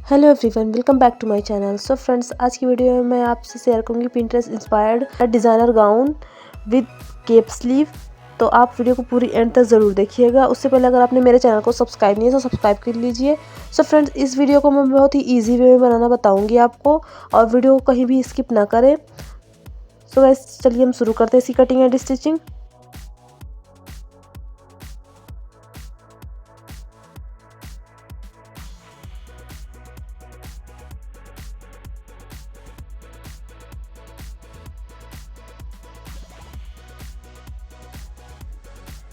Hello everyone, welcome back to my channel. So friends, आज की video में मैं आपसे शेयर करूंगी Pinterest inspired designer gown with cape sleeve. तो आप वीडियो को पूरी एंड तक ज़रूर देखिएगा। उससे पहले अगर आपने मेरे चैनल को सब्सक्राइब नहीं है तो सब्सक्राइब कर लीजिए। सो फ्रेंड्स, इस वीडियो को मैं बहुत ही ईजी वे में बनाना बताऊँगी आपको, और वीडियो को कहीं भी स्किप ना करें। सो गाइस, चलिए हम शुरू करते हैं इसकी cutting and stitching.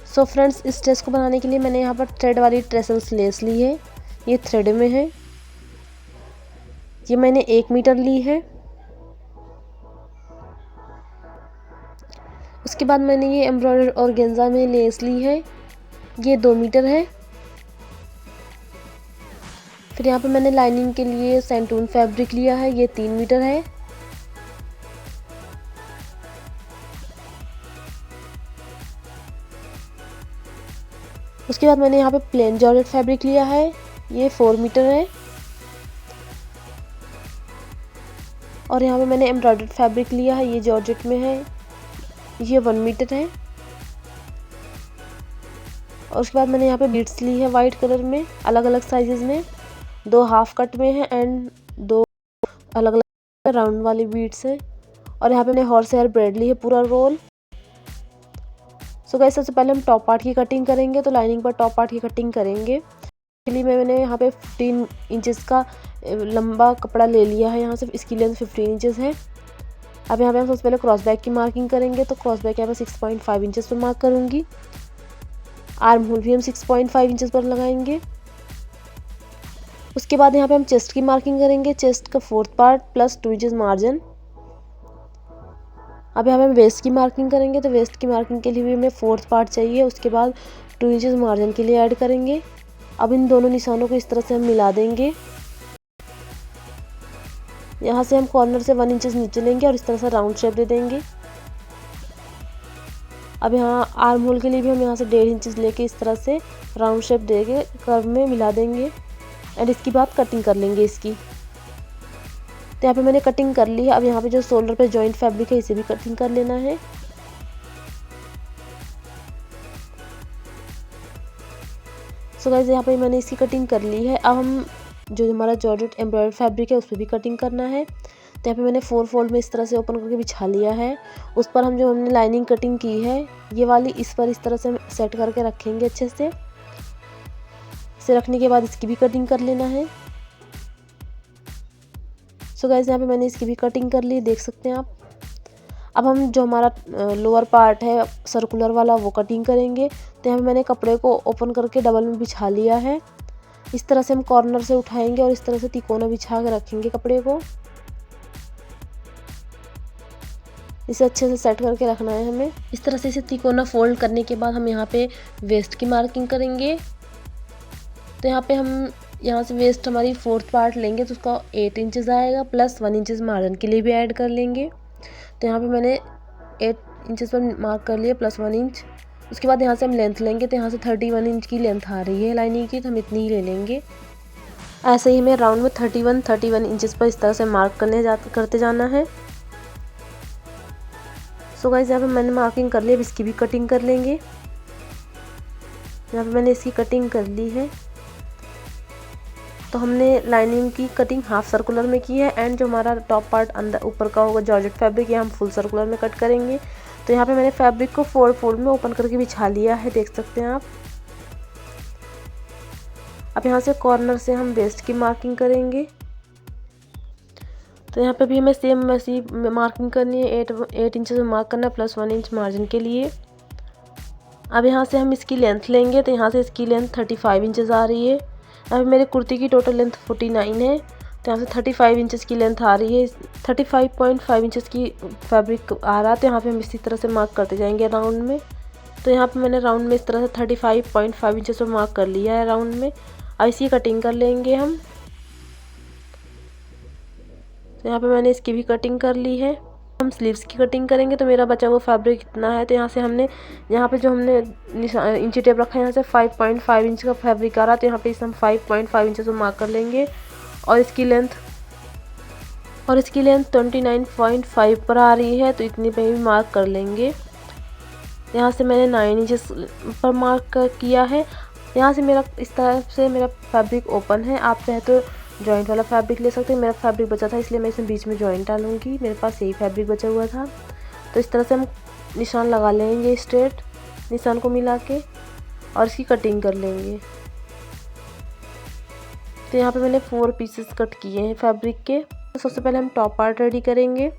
So friends, इस ड्रेस को बनाने के लिए मैंने यहाँ पर थ्रेड वाली ट्रेसल्स लेस ली है। ये थ्रेड में है। ये मैंने 1 मीटर ली है। उसके बाद मैंने ये एम्ब्रॉयडर ऑर्गेन्जा में लेस ली है। ये 2 मीटर है। फिर यहाँ पे मैंने लाइनिंग के लिए सैंटून फैब्रिक लिया है। ये 3 मीटर है। उसके बाद मैंने यहाँ पे प्लेन जॉर्जेट फैब्रिक लिया है। ये 4 मीटर है। और यहाँ पे मैंने एम्ब्रॉयडर्ड फैब्रिक लिया है। ये जॉर्जेट में है। ये 1 मीटर है। और उसके बाद मैंने यहाँ पे बीड्स ली है वाइट कलर में, अलग अलग साइजेस में। 2 हाफ कट में है एंड 2 अलग अलग राउंड वाली बीड्स है। और यहाँ पे मैंने हॉर्स हेयर ब्रेड ली है पूरा रोल। सो गाइस, सबसे पहले हम टॉप पार्ट की कटिंग करेंगे। तो लाइनिंग पर टॉप पार्ट की कटिंग करेंगे। इसके लिए मैंने यहाँ पे 15 इंचेस का लंबा कपड़ा ले लिया है। यहाँ से इसकी लेंथ 15 इंचेस है। अब यहाँ पे हम सबसे पहले क्रॉस बैक की मार्किंग करेंगे। तो क्रॉस बैक यहाँ पे 6.5 इंचेस पर मार्क करूँगी। आर्म होल भी हम 6.5 इंचेस पर लगाएंगे। उसके बाद यहाँ पे हम चेस्ट की मार्किंग करेंगे। चेस्ट का 4th part plus 2 inches margin. अब यहाँ पे हम वेस्ट की मार्किंग करेंगे। तो वेस्ट की मार्किंग के लिए भी हमें 4th पार्ट चाहिए। उसके बाद 2 इंचेस मार्जिन के लिए ऐड करेंगे। अब इन दोनों निशानों को इस तरह से हम मिला देंगे। यहाँ से हम कॉर्नर से 1 इंचेस नीचे लेंगे और इस तरह से राउंड शेप दे देंगे। अब यहाँ आर्म होल के लिए भी हम यहाँ से 1.5 इंचेस लेके इस तरह से राउंड शेप देके कर्व में मिला देंगे। एंड इसकी बाद कटिंग कर लेंगे इसकी। तो यहाँ पे मैंने कटिंग कर ली है। अब यहाँ पे जो शोल्डर पे जॉइंट फैब्रिक है, इसे भी कटिंग कर लेना है। सो गाइस, यहाँ पे मैंने इसकी कटिंग कर ली है। अब हम जो हमारा जॉर्जेट एम्ब्रॉयडर्ड फैब्रिक है उस पर भी कटिंग करना है। तो यहाँ पे मैंने 4 फोल्ड में इस तरह से ओपन करके बिछा लिया है। उस पर हम जो हमने लाइनिंग कटिंग की है ये वाली, इस पर इस तरह से हम सेट करके रखेंगे अच्छे से। इसे रखने के बाद इसकी भी कटिंग कर लेना है। सो गाइस, यहाँ पे मैंने इसकी भी कटिंग कर ली, देख सकते हैं आप। अब हम जो हमारा लोअर पार्ट है सर्कुलर वाला वो कटिंग करेंगे। तो यहाँ पे मैंने कपड़े को ओपन करके डबल में बिछा लिया है। इस तरह से हम कॉर्नर से उठाएंगे और इस तरह से तिकोना बिछा के रखेंगे कपड़े को। इसे अच्छे से सेट करके रखना है हमें। इस तरह से इसे तिकोना फोल्ड करने के बाद हम यहाँ पे वेस्ट की मार्किंग करेंगे। तो यहाँ पे हम यहाँ से वेस्ट हमारी 4th पार्ट लेंगे तो उसका 8 इंचेस आएगा, प्लस 1 इंचेस मार्जिन के लिए भी ऐड कर लेंगे। तो यहाँ पे मैंने 8 इंचेस पर मार्क कर लिया, प्लस 1 इंच। उसके बाद यहाँ से हम लेंथ लेंगे। तो यहाँ से 31 इंच की लेंथ आ रही है लाइनिंग की, तो हम इतनी ही ले लेंगे। ऐसे ही हमें राउंड में 31 इंचेस पर इस तरह से मार्क करते जाना है। सो गाइस, यहाँ पे मैंने मार्किंग कर ली। अब इसकी भी कटिंग कर लेंगे। यहाँ पे मैंने इसकी कटिंग कर ली है। तो हमने लाइनिंग की कटिंग हाफ सर्कुलर में की है एंड जो हमारा टॉप पार्ट अंदर ऊपर का होगा जॉर्जेट फैब्रिक, ये हम फुल सर्कुलर में कट करेंगे। तो यहाँ पे मैंने फैब्रिक को 4 फोल्ड में ओपन करके बिछा लिया है, देख सकते हैं आप। अब यहाँ से कॉर्नर से हम वेस्ट की मार्किंग करेंगे। तो यहाँ पे भी हमें सेम वैसी मार्किंग करनी है। 8 इंचेस में मार्क करना है, प्लस 1 इंच मार्जिन के लिए। अब यहाँ से हम इसकी लेंथ लेंगे। तो यहाँ से इसकी लेंथ 35 इंचेस आ रही है। अब मेरे कुर्ती की टोटल लेंथ 49 है। तो यहाँ से 35 इंचेस की लेंथ आ रही है। 35.5 इंचेस की फैब्रिक आ रहा है। तो यहाँ पे हम इसी तरह से मार्क करते जाएंगे राउंड में। तो यहाँ पे मैंने राउंड में इस तरह से 35.5 इंचेस पर मार्क कर लिया है राउंड में। अब इसकी कटिंग कर लेंगे हम। तो यहाँ पे मैंने इसकी भी कटिंग कर ली है। हम स्लीव्स की कटिंग करेंगे। तो मेरा बचा हुआ फैब्रिक इतना है। तो यहाँ से हमने यहाँ पे जो हमने इंची टेप रखा है, यहाँ से 5.5 इंच का फैब्रिक आ रहा है। तो यहाँ पे इसे हम 5.5 इंच से मार्क कर लेंगे। और इसकी लेंथ 29.5 पर आ रही है, तो इतनी पे भी मार्क कर लेंगे। यहाँ से मैंने 9 इंचेस पर मार्क किया है। यहाँ से मेरा इस तरह से मेरा फैब्रिक ओपन है। आप चाहे तो जॉइंट वाला फैब्रिक ले सकते हैं। मेरा फैब्रिक बचा था इसलिए मैं इसमें बीच में जॉइंट डालूंगी, मेरे पास यही फैब्रिक बचा हुआ था। तो इस तरह से हम निशान लगा लेंगे स्ट्रेट निशान को मिला के, और इसकी कटिंग कर लेंगे। तो यहाँ पे मैंने 4 पीसेस कट किए हैं फैब्रिक के। तो सबसे पहले हम टॉप पार्ट रेडी करेंगे।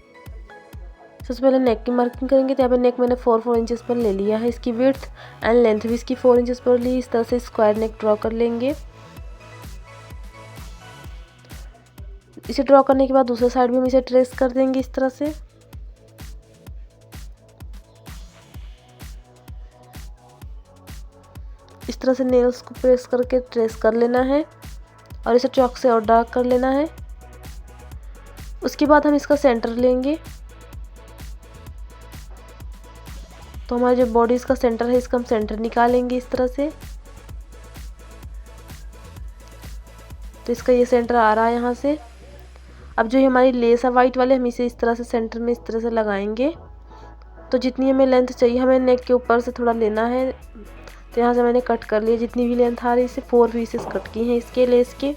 सबसे पहले नेक की मार्किंग करेंगे। तो यहाँ पे नेक मैंने 4 इंचेस पर ले लिया है। इसकी विड्थ एंड लेंथ भी इसकी 4 इंचेस पर ली। इस तरह से स्क्वायर नेक ड्रॉ कर लेंगे। इसे ड्रॉ करने के बाद दूसरे साइड भी हम इसे ट्रेस कर देंगे इस तरह से। इस तरह से नेल्स को प्रेस करके ट्रेस कर लेना है और इसे चॉक से और डार्क कर लेना है। उसके बाद हम इसका सेंटर लेंगे। तो हमारा जो बॉडी इसका सेंटर है, इसका हम सेंटर निकालेंगे इस तरह से। तो इसका ये सेंटर आ रहा है यहाँ से। अब जो ये हमारी लेस है वाइट वाले, हम इसे इस तरह से सेंटर में इस तरह से लगाएंगे। तो जितनी हमें लेंथ चाहिए, हमें नेक के ऊपर से थोड़ा लेना है। तो यहाँ से मैंने कट कर लिया जितनी भी लेंथ आ रही है। इसे 4 पीसेस कट की हैं इसके लेस के।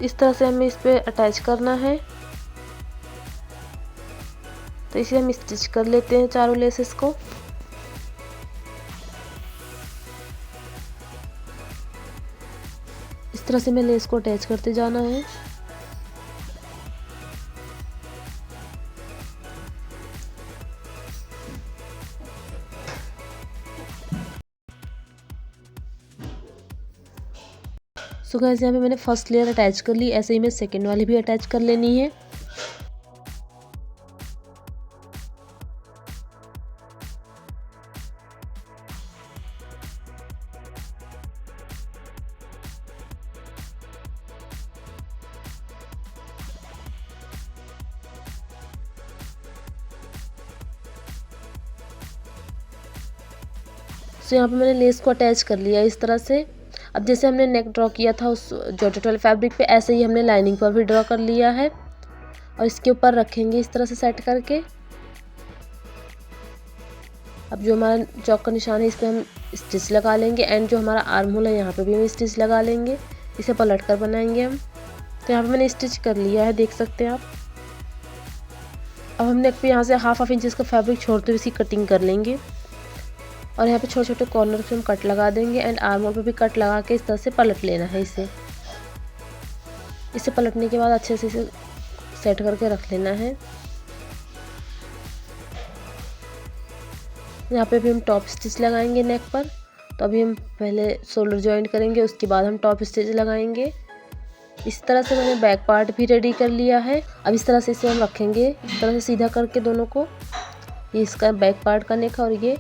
इस तरह से हमें इस पे अटैच करना है। तो इसे हम स्टिच कर लेते हैं चारों लेसेस को। इस तरह से मैं लेस को अटैच करते जाना है। सो गाइस यहाँ पे मैंने फर्स्ट लेयर अटैच कर ली। ऐसे ही मैं सेकेंड वाली भी अटैच कर लेनी है। सो यहाँ पे मैंने लेस को अटैच कर लिया इस तरह से। अब जैसे हमने नेक ड्रॉ किया था उस जॉर्जेट वाले फैब्रिक पे, ऐसे ही हमने लाइनिंग पर भी ड्रॉ कर लिया है और इसके ऊपर रखेंगे इस तरह से सेट करके। अब जो हमारा चौक का निशान है इस पर हम स्टिच लगा लेंगे एंड जो हमारा आर्म होल है यहाँ पे भी हम स्टिच लगा लेंगे। इसे पलट कर बनाएंगे हम। तो यहाँ पे मैंने स्टिच कर लिया है, देख सकते हैं आप। अब हम नेक पे यहाँ से हाफ इंचेस का फैब्रिक छोड़ते हुए इसकी कटिंग कर लेंगे और यहाँ पे छोटे छोटे कॉर्नर पे हम कट लगा देंगे एंड आर्म होल पे भी कट लगा के इस तरह से पलट लेना है इसे पलटने के बाद अच्छे से इसे सेट करके रख लेना है। यहाँ पे भी हम टॉप स्टिच लगाएंगे नेक पर। तो अभी हम पहले शोल्डर जॉइंट करेंगे, उसके बाद हम टॉप स्टिच लगाएंगे। इस तरह से मैंने बैक पार्ट भी रेडी कर लिया है। अब इस तरह से इसे हम रखेंगे इस तरह से सीधा करके दोनों को। ये इसका बैक पार्ट का नेक है और ये।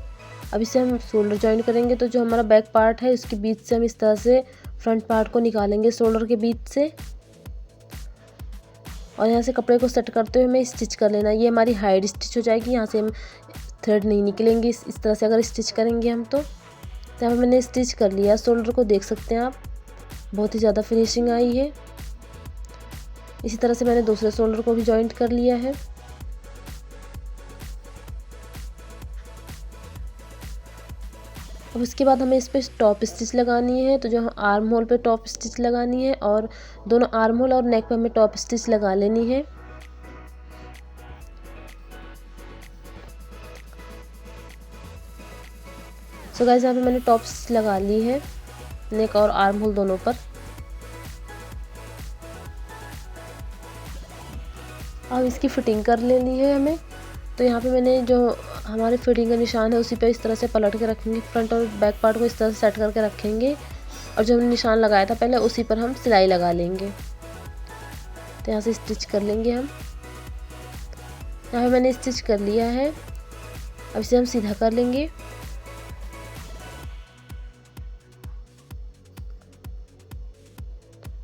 अब इसे हम शोल्डर जॉइंट करेंगे। तो जो हमारा बैक पार्ट है उसके बीच से हम इस तरह से फ्रंट पार्ट को निकालेंगे शोल्डर के बीच से और यहाँ से कपड़े को सेट करते हुए हमें स्टिच कर लेना है। ये हमारी हाइड स्टिच हो जाएगी। यहाँ से हम थ्रेड नहीं निकलेंगे इस तरह से अगर स्टिच करेंगे हम। तो यहाँ पर मैंने स्टिच कर लिया शोल्डर को, देख सकते हैं आप, बहुत ही ज़्यादा फिनिशिंग आई है। इसी तरह से मैंने दूसरे शोल्डर को भी जॉइंट कर लिया है। अब उसके बाद हमें इस पर टॉप स्टिच लगानी है। तो जो आर्म होल पे टॉप स्टिच लगानी है और दोनों आर्म होल और नेक पे हमें टॉप स्टिच लगा लेनी है। सो गाइस यहाँ पे मैंने टॉप स्टिच लगा ली है नेक और आर्म होल दोनों पर। अब इसकी फिटिंग कर लेनी है हमें। तो यहाँ पे मैंने जो हमारे फिटिंग का निशान है उसी पे इस तरह से पलट के रखेंगे। फ्रंट और बैक पार्ट को इस तरह से सेट करके रखेंगे और जो हमने निशान लगाया था पहले उसी पर हम सिलाई लगा लेंगे। तो यहाँ से स्टिच कर लेंगे हम। यहाँ पे मैंने स्टिच कर लिया है। अब इसे हम सीधा कर लेंगे।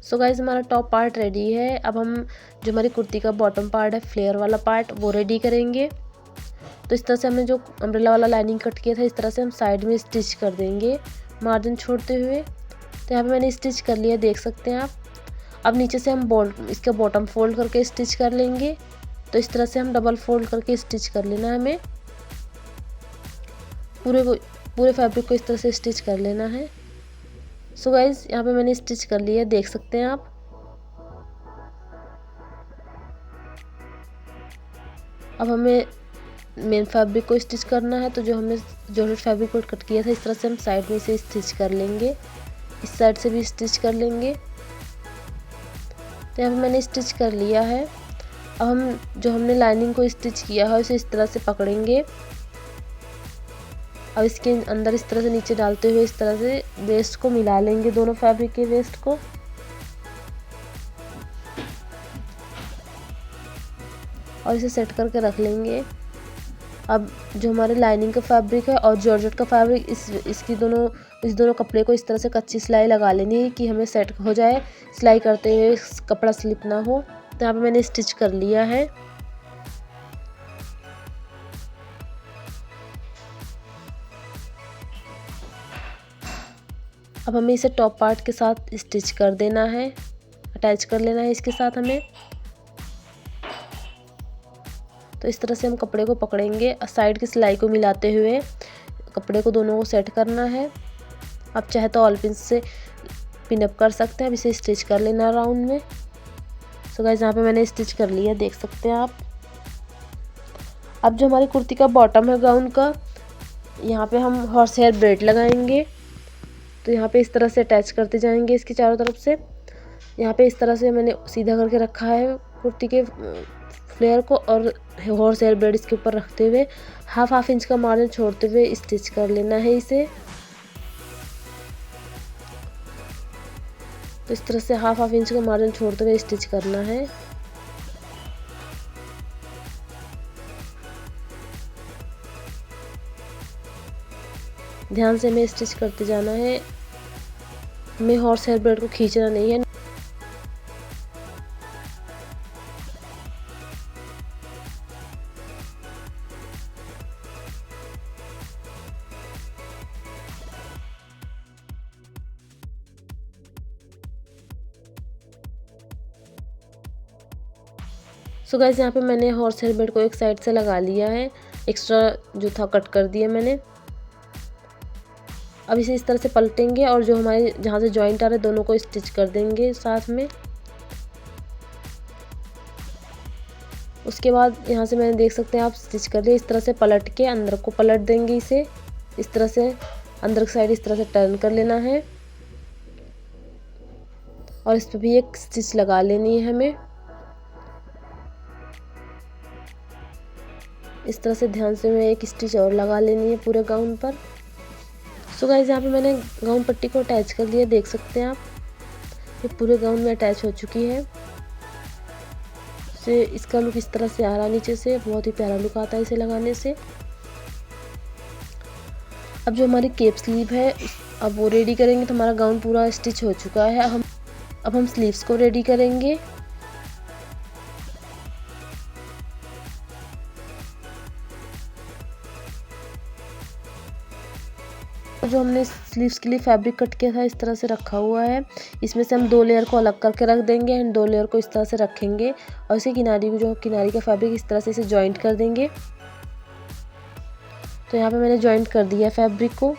सो गाइस हमारा टॉप पार्ट रेडी है। अब हम जो हमारी कुर्ती का बॉटम पार्ट है फ्लेयर वाला पार्ट वो रेडी करेंगे। तो इस तरह से हमने जो अम्ब्रेला वाला लाइनिंग कट किया था इस तरह से हम साइड में स्टिच कर देंगे मार्जिन छोड़ते हुए। तो यहाँ पे मैंने स्टिच कर लिया, देख सकते हैं आप। अब नीचे से हम इसका बॉटम फोल्ड करके स्टिच कर लेंगे। तो इस तरह से हम डबल फोल्ड करके स्टिच कर लेना है हमें। पूरे फैब्रिक को इस तरह से स्टिच कर लेना है। सो गाइज यहाँ पे मैंने स्टिच कर लिया, देख सकते हैं आप। अब हमें मेन फैब्रिक को स्टिच करना है। तो जो हमने जॉर्जेट फैब्रिक को कट किया था इस तरह से हम साइड में से स्टिच कर लेंगे, इस साइड से भी स्टिच कर लेंगे। तो यहाँ पे मैंने स्टिच कर लिया है। अब हम जो हमने लाइनिंग को स्टिच किया है उसे इस तरह से पकड़ेंगे। अब इसके अंदर इस तरह से नीचे डालते हुए इस तरह से वेस्ट को मिला लेंगे, दोनों फैब्रिक के वेस्ट को। और इसे सेट करके रख लेंगे। अब जो हमारे लाइनिंग का फैब्रिक है और जॉर्जेट का फैब्रिक इस दोनों कपड़े को इस तरह से कच्ची सिलाई लगा लेनी है कि हमें सेट हो जाए, सिलाई करते हुए कपड़ा स्लिप ना हो। तो यहाँ पे मैंने स्टिच कर लिया है। अब हमें इसे टॉप पार्ट के साथ स्टिच कर देना है, अटैच कर लेना है इसके साथ हमें। तो इस तरह से हम कपड़े को पकड़ेंगे, साइड की सिलाई को मिलाते हुए कपड़े को दोनों को सेट करना है। आप चाहे तो ऑल पिन से पिन अप कर सकते हैं। अब इसे स्टिच कर लेना राउंड में। सो गाइस यहाँ पे मैंने स्टिच कर लिया, देख सकते हैं आप। अब जो हमारी कुर्ती का बॉटम है गाउन का, यहाँ पे हम हॉर्स हेयर ब्रेड लगाएंगे। तो यहाँ पे इस तरह से अटैच करते जाएंगे इसकी चारों तरफ से। यहाँ पे इस तरह से मैंने सीधा करके रखा है कुर्ती के फ्लेयर को, और हॉर्स हेयर ब्रेड इसके ऊपर रखते हुए हाफ इंच का मार्जिन छोड़ते हुए स्टिच कर लेना है इसे। तो इस तरह से हाफ इंच का मार्जिन छोड़ते हुए स्टिच करना है। ध्यान से हमें स्टिच करते जाना है, हमें हॉर्स हेयर ब्रेड को खींचना नहीं है। सो गाइस यहाँ पे मैंने हॉर्स हेयर ब्रेड को एक साइड से लगा लिया है, एक्स्ट्रा जो था कट कर दिया मैंने। अब इसे इस तरह से पलटेंगे और जो हमारे जहाँ से जॉइंट आ रहे दोनों को स्टिच कर देंगे साथ में। उसके बाद यहाँ से मैंने देख सकते हैं आप स्टिच कर लिया। इस तरह से पलट के अंदर को पलट देंगे इसे, इस तरह से अंदर की साइड इस तरह से टर्न कर लेना है और इस पर भी एक स्टिच लगा लेनी है हमें। इस तरह से ध्यान से हमें एक स्टिच और लगा लेनी है पूरे गाउन पर। सो गाइस यहाँ पे मैंने गाउन पट्टी को अटैच कर लिया, देख सकते हैं आप। ये पूरे गाउन में अटैच हो चुकी है। से इसका लुक इस तरह से आ रहा है नीचे से, बहुत ही प्यारा लुक आता है इसे लगाने से। अब जो हमारी केप स्लीव है अब वो रेडी करेंगे। तो हमारा गाउन पूरा स्टिच हो चुका है। अब हम स्लीव्स को रेडी करेंगे। जो हमने स्लीव्स के लिए फैब्रिक कट किया था इस तरह से रखा हुआ है। इसमें से हम 2 लेयर को अलग करके रख देंगे एंड 2 लेयर को इस तरह से रखेंगे और इसे किनारी का फैब्रिक इस तरह से इसे जॉइंट कर देंगे। तो यहाँ पे मैंने जॉइंट कर दिया फैब्रिक को।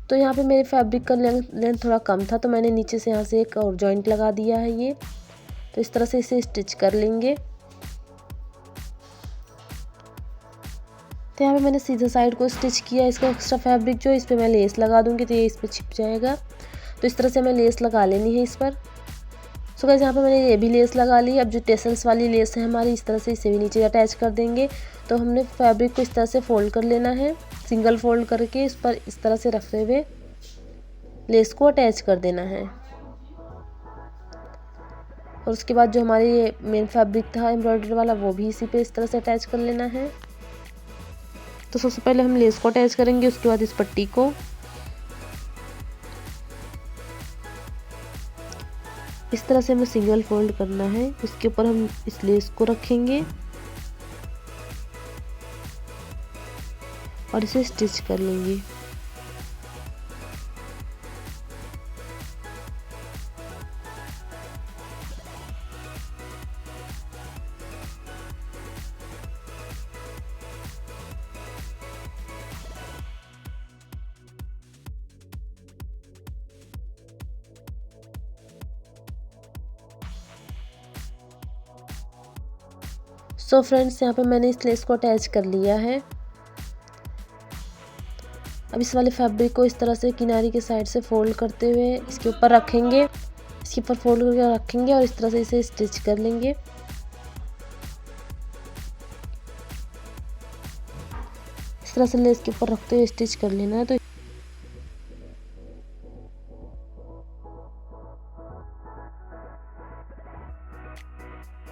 तो यहाँ पे मेरे फैब्रिक का लेंथ थोड़ा कम था, तो मैंने नीचे से यहाँ से एक और जॉइंट लगा दिया है ये। तो इस तरह से इसे स्टिच कर लेंगे। तो यहाँ पे मैंने सीधा साइड को स्टिच किया। इसका एक्स्ट्रा फैब्रिक जो इस पर मैं लेस लगा दूंगी तो ये इस पर छिप जाएगा। तो इस तरह से हमें लेस लगा लेनी है इस पर। सो गाइस यहाँ पे मैंने ये भी लेस लगा ली। अब जो टेसल्स वाली लेस है हमारी, इस तरह से इसे भी नीचे अटैच कर देंगे। तो हमने फैब्रिक को इस तरह से फोल्ड कर लेना है, सिंगल फोल्ड करके इस पर इस तरह से रखते हुए लेस को अटैच कर देना है। और उसके बाद जो हमारी ये मेन फैब्रिक था एम्ब्रॉयडरी वाला, वो भी इसी पे इस तरह से अटैच कर लेना है। तो सबसे पहले हम लेस को अटैच करेंगे, उसके बाद इस पट्टी को। इस तरह से हमें सिंगल फोल्ड करना है, उसके ऊपर हम इस लेस को रखेंगे और इसे स्टिच कर लेंगे। सो फ्रेंड्स, यहाँ पे मैंने इस लेस को अटैच कर लिया है। अब इस वाले फैब्रिक को इस तरह से किनारे के साइड से फोल्ड करते हुए इसके ऊपर रखेंगे, इसके ऊपर फोल्ड करके रखेंगे और इस तरह से इसे स्टिच कर लेंगे। इस तरह से लेस के ऊपर रखते हुए स्टिच कर लेना है।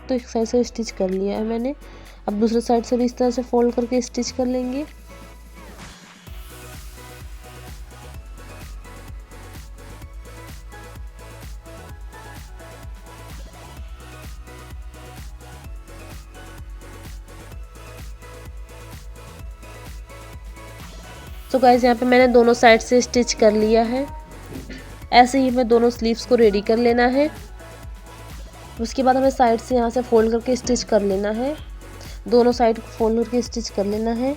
तो एक साइड से स्टिच कर लिया है मैंने। अब दूसरे साइड से भी इस तरह से फोल्ड करके स्टिच कर लेंगे। तो गाइस, यहाँ पे मैंने दोनों साइड से स्टिच कर लिया है। ऐसे ही हमें दोनों स्लीव्स को रेडी कर लेना है। उसके बाद हमें साइड से यहाँ से फोल्ड करके स्टिच कर लेना है। दोनों साइड फोल्ड करके स्टिच कर लेना है।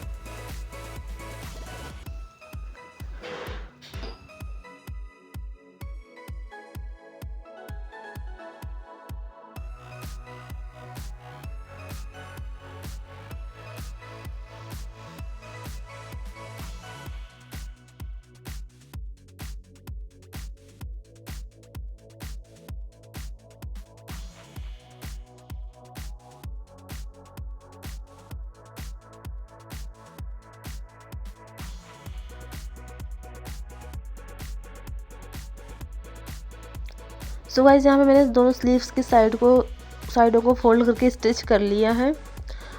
सो गाइस, यहाँ पे मैंने दोनों स्लीव्स की साइडों को फोल्ड करके स्टिच कर लिया है।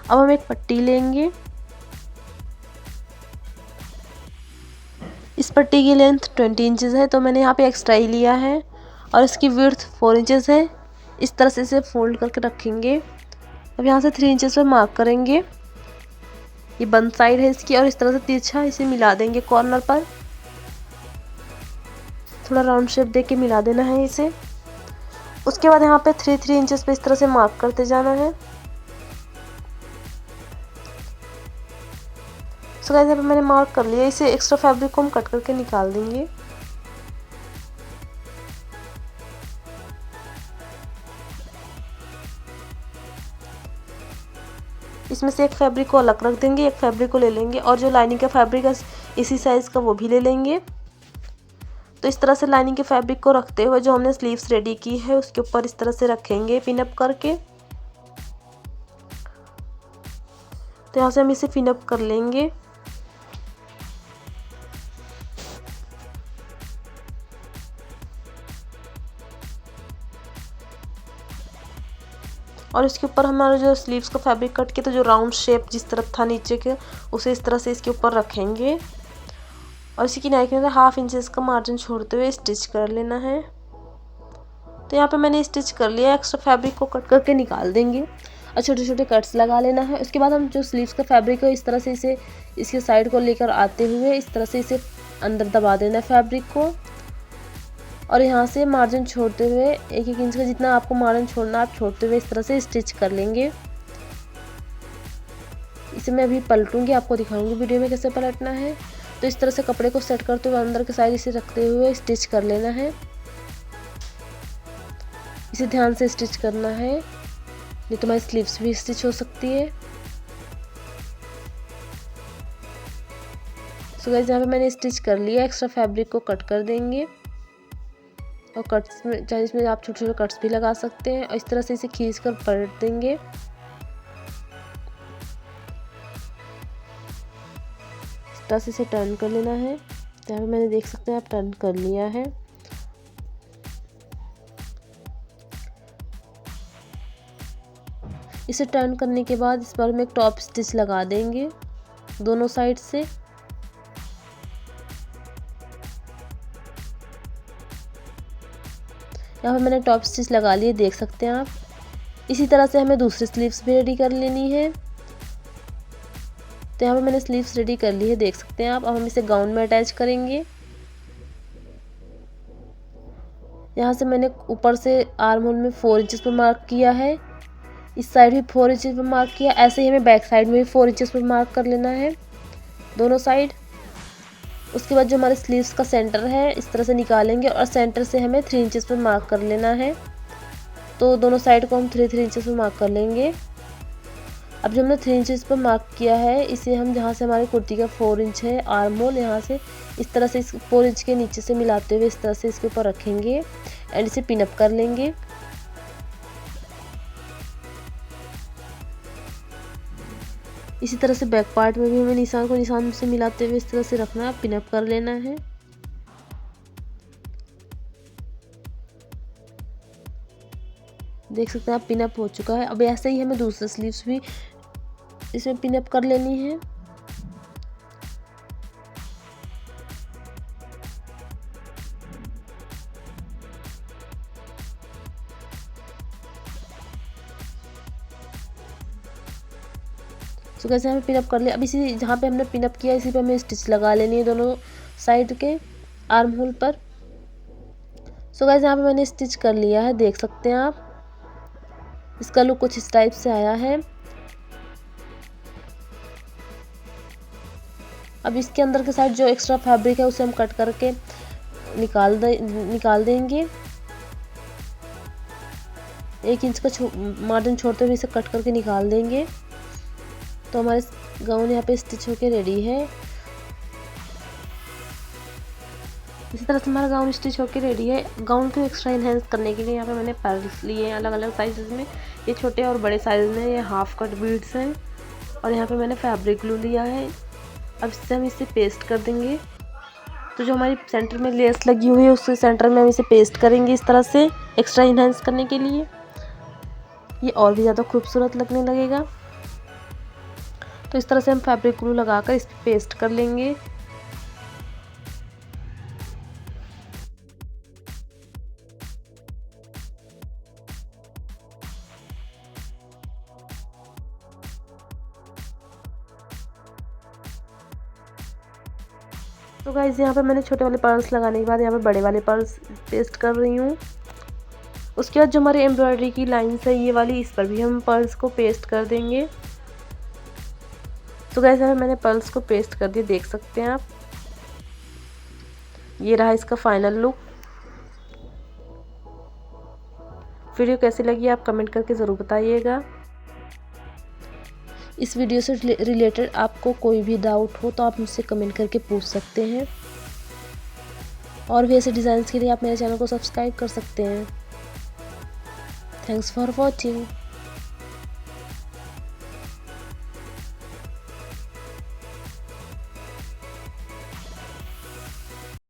अब हम एक पट्टी लेंगे। इस पट्टी की लेंथ 20 इंचेस है, तो मैंने यहाँ पे एक्स्ट्रा ही लिया है और इसकी विड्थ 4 इंचेस है। इस तरह से इसे फोल्ड करके रखेंगे। अब यहाँ से 3 इंचेस पे मार्क करेंगे। ये बंद साइड है इसकी और इस तरह से तिरछा इसे मिला देंगे कॉर्नर पर। थोड़ा राउंड शेप दे के मिला देना है इसे। उसके बाद यहाँ पे 3 इंचेस पे इस तरह से मार्क करते जाना है। सो गाइस, यहाँ पे मैंने मार्क कर लिया। इसे एक्स्ट्रा फैब्रिक को हम कट करके निकाल देंगे। इसमें से एक फैब्रिक को अलग रख देंगे, एक फैब्रिक को ले लेंगे और जो लाइनिंग का फैब्रिक है इसी साइज का वो भी ले लेंगे। तो इस तरह से लाइनिंग के फैब्रिक को रखते हुए जो हमने स्लीव्स रेडी की है उसके ऊपर इस तरह से रखेंगे पिन अप करके। तो यहाँ से हम इसे पिन अप कर लेंगे। और इसके ऊपर हमारा जो स्लीव्स का फैब्रिक कट के तो जो राउंड शेप जिस तरफ था नीचे के उसे इस तरह से इसके ऊपर रखेंगे और इसी किनारे किनारे 1/2 इंचेस का मार्जिन छोड़ते हुए स्टिच कर लेना है। तो यहाँ पे मैंने स्टिच कर लिया। एक्स्ट्रा फैब्रिक को कट करके निकाल देंगे और छोटे छोटे कट्स लगा लेना है। उसके बाद हम जो स्लीव्स का फैब्रिक है इस तरह से इसे इसके साइड को लेकर आते हुए इस तरह से इसे अंदर दबा देना है फैब्रिक को और यहाँ से मार्जिन छोड़ते हुए 1-1 इंच का जितना आपको मार्जिन छोड़ना आप छोड़ते हुए इस तरह से स्टिच कर लेंगे। इसे मैं अभी पलटूंगी, आपको दिखाऊंगी वीडियो में कैसे पलटना है। तो इस तरह से कपड़े को सेट करते हुए अंदर के साइड इसे रखते हुए स्टिच कर लेना है। इसे ध्यान से स्टिच करना है, नहीं तो हमारी स्लीव्स भी स्टिच हो सकती है। सो गाइस, यहाँ पे मैंने स्टिच कर लिया। एक्स्ट्रा फैब्रिक को कट कर देंगे और कट्स में चाहे इसमें आप छोटे छोटे कट्स भी लगा सकते हैं और इस तरह से इसे खींच कर पलट देंगे। इस तरह से इसे टर्न कर लेना है। यहाँ पे मैंने देख सकते हैं आप टर्न कर लिया है। इसे टर्न करने के बाद इस पर हम एक टॉप स्टिच लगा देंगे दोनों साइड से। यहाँ पे मैंने टॉप स्टिच लगा लिए, देख सकते हैं आप। इसी तरह से हमें दूसरी स्लीव्स भी रेडी कर लेनी है। तो यहाँ पे मैंने स्लीव्स रेडी कर ली है, देख सकते हैं आप। अब हम इसे गाउन में अटैच करेंगे। यहाँ से मैंने ऊपर से आर्म होल में 4 इंचेस पर मार्क किया है, इस साइड भी 4 इंचेस पर मार्क किया। ऐसे ही हमें बैक साइड में भी 4 इंचेस पर मार्क कर लेना है दोनों साइड। उसके बाद जो हमारे स्लीव्स का सेंटर है इस तरह से निकालेंगे और सेंटर से हमें 3 इंचेस पर मार्क कर लेना है। तो दोनों साइड को हम 3 इंचेस पर मार्क कर लेंगे। अब जो हमने 3 इंचेस पर मार्क किया है, इसे हम जहाँ से हमारी कुर्ती का 4 इंच है आर्म होल, यहाँ से इस तरह से इस 4 इंच के नीचे से मिलाते हुए इस तरह से इसके ऊपर रखेंगे एंड इसे पिन अप कर लेंगे। इसी तरह से बैक पार्ट में भी हमें निशान को निशान से मिलाते हुए इस तरह से रखना है, पिन अप कर लेना है। देख सकते हैं आप पिन अप हो चुका है। अब ऐसे ही हमें दूसरा स्लीव्स भी इसमें पिन अप कर लेनी है। तो कैसे हमें पिन अप कर लिया। अब इसी जहाँ पे हमने पिन अप किया इसी पे हमें स्टिच लगा लेनी है दोनों साइड के आर्म होल पर। सो गाइस यहाँ पे मैंने स्टिच कर लिया है, देख सकते हैं आप। इसका लुक कुछ इस टाइप से आया है। अब इसके अंदर के साइड जो एक्स्ट्रा फैब्रिक है उसे हम कट करके निकाल देंगे। 1 इंच का मार्जिन छोड़ते हुए इसे कट करके निकाल देंगे। तो हमारे गाउन यहाँ पे स्टिच होके रेडी है। इसी तरह से हमारा गाउन स्टिच होके रेडी है। गाउन को एक्स्ट्रा इन्हेंस करने के लिए यहाँ पे मैंने पर्ल्स लिए हैं अलग अलग साइजेस में। ये छोटे और बड़े साइज में, ये हाफ कट बीड्स हैं और यहाँ पे मैंने फैब्रिक ग्लू लिया है। अब इससे हम इसे पेस्ट कर देंगे। तो जो हमारी सेंटर में लेस लगी हुई है उसके सेंटर में हम इसे पेस्ट करेंगे इस तरह से एक्स्ट्रा इन्हेंस करने के लिए। ये और भी ज़्यादा खूबसूरत लगने लगेगा। तो इस तरह से हम फैब्रिक ग्लू लगाकर इस पर पेस्ट कर लेंगे। तो गाइस यहाँ पे मैंने छोटे वाले पर्ल्स लगाने के बाद यहाँ पे बड़े वाले पर्ल्स पेस्ट कर रही हूँ। उसके बाद जो हमारी एम्ब्रॉयडरी की लाइन्स है ये वाली, इस पर भी हम पर्ल्स को पेस्ट कर देंगे। तो गाइस यहाँ पे मैंने पर्ल्स को पेस्ट कर दिया, देख सकते हैं आप। ये रहा इसका फाइनल लुक। वीडियो कैसी लगी आप कमेंट करके ज़रूर बताइएगा। इस वीडियो से रिलेटेड आपको कोई भी डाउट हो तो आप मुझसे कमेंट करके पूछ सकते हैं। और भी ऐसे डिज़ाइंस के लिए आप मेरे चैनल को सब्सक्राइब कर सकते हैं। Thanks for watching.